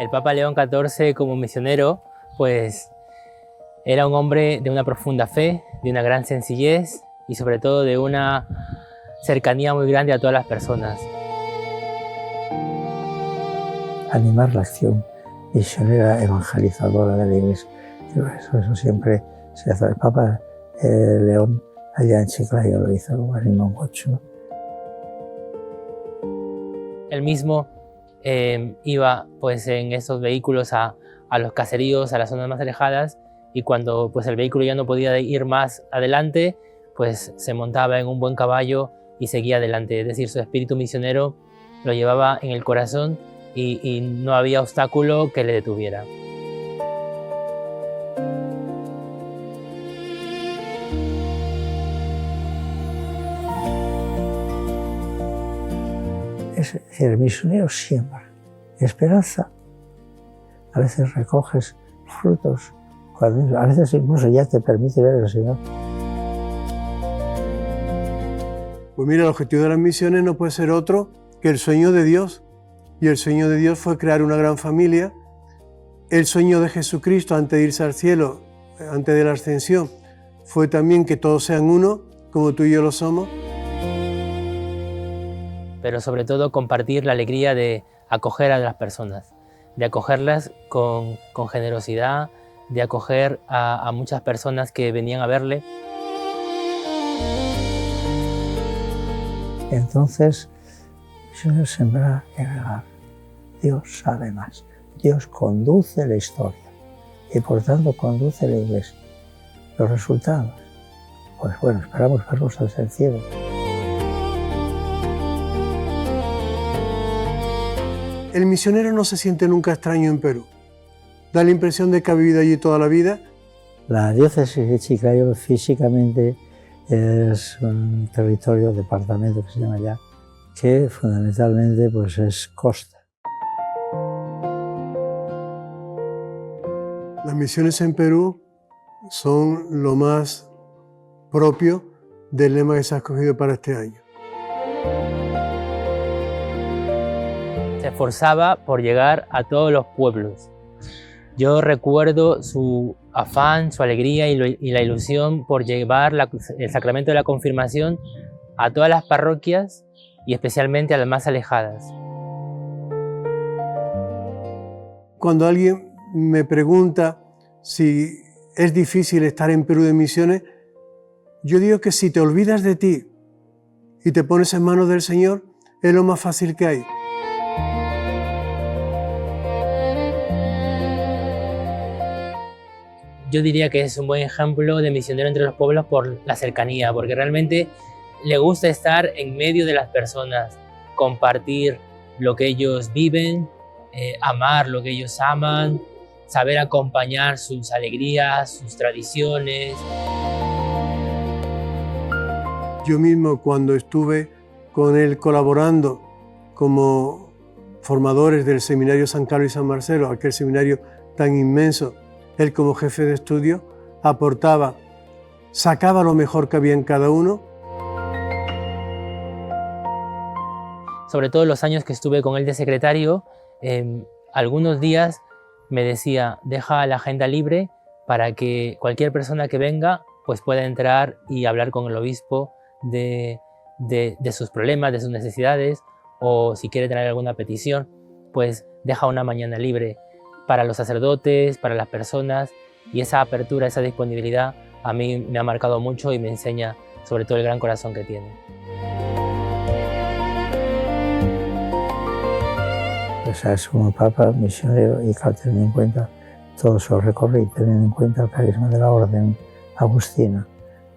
El Papa León XIV, como misionero, pues era un hombre de una profunda fe, de una gran sencillez y sobre todo de una cercanía muy grande a todas las personas. Animar la acción misionera evangelizadora de la Iglesia. Eso siempre se hace. El Papa León allá en Chiclayo lo hizo, lo animó mucho. Él mismo iba pues en esos vehículos a los caseríos, a las zonas más alejadas, y cuando pues el vehículo ya no podía ir más adelante, pues se montaba en un buen caballo y seguía adelante. Es decir, su espíritu misionero lo llevaba en el corazón y no había obstáculo que le detuviera. Es decir, el misionero siembra esperanza. A veces recoges frutos, a veces incluso ya te permite ver al Señor. Pues mira, el objetivo de las misiones no puede ser otro que el sueño de Dios. Y el sueño de Dios fue crear una gran familia. El sueño de Jesucristo antes de irse al cielo, antes de la ascensión, fue también que todos sean uno, como tú y yo lo somos. Pero sobre todo compartir la alegría de acoger a las personas, de acogerlas con generosidad, de acoger a muchas personas que venían a verle. Entonces, misionero sembrar y regar. Dios sabe más. Dios conduce la historia y por tanto conduce la Iglesia. Los resultados, pues bueno, esperamos verlos desde el cielo. El misionero no se siente nunca extraño en Perú. Da la impresión de que ha vivido allí toda la vida. La diócesis de Chiclayo físicamente es un territorio, departamento que se llama ya, que fundamentalmente pues es costa. Las misiones en Perú son lo más propio del lema que se ha escogido para este año. Se esforzaba por llegar a todos los pueblos. Yo recuerdo su afán, su alegría y la ilusión por llevar el sacramento de la confirmación a todas las parroquias y especialmente a las más alejadas. Cuando alguien me pregunta si es difícil estar en Perú de misiones, yo digo que si te olvidas de ti y te pones en manos del Señor, es lo más fácil que hay. Yo diría que es un buen ejemplo de misionero entre los pueblos por la cercanía, porque realmente le gusta estar en medio de las personas, compartir lo que ellos viven, amar lo que ellos aman, saber acompañar sus alegrías, sus tradiciones. Yo mismo, cuando estuve con él colaborando como formadores del Seminario San Carlos y San Marcelo, aquel seminario tan inmenso, él como jefe de estudio aportaba, sacaba lo mejor que había en cada uno. Sobre todo los años que estuve con él de secretario, algunos días me decía, deja la agenda libre para que cualquier persona que venga pues pueda entrar y hablar con el obispo de sus problemas, de sus necesidades, o si quiere traer alguna petición, pues deja una mañana libre para los sacerdotes, para las personas, y esa apertura, esa disponibilidad a mí me ha marcado mucho y me enseña sobre todo el gran corazón que tiene. Pues es como Papa, misionero, y claro, teniendo en cuenta todo su recorrido, teniendo en cuenta el carisma de la orden agustina,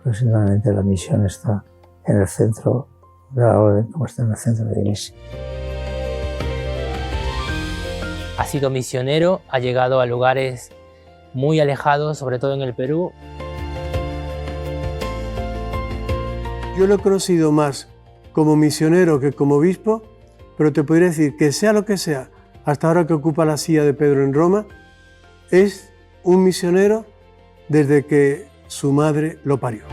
pues simplemente la misión está en el centro de la orden, como está en el centro de la Iglesia. Ha sido misionero, ha llegado a lugares muy alejados, sobre todo en el Perú. Yo lo he conocido más como misionero que como obispo, pero te podría decir que sea lo que sea, hasta ahora que ocupa la silla de Pedro en Roma, es un misionero desde que su madre lo parió.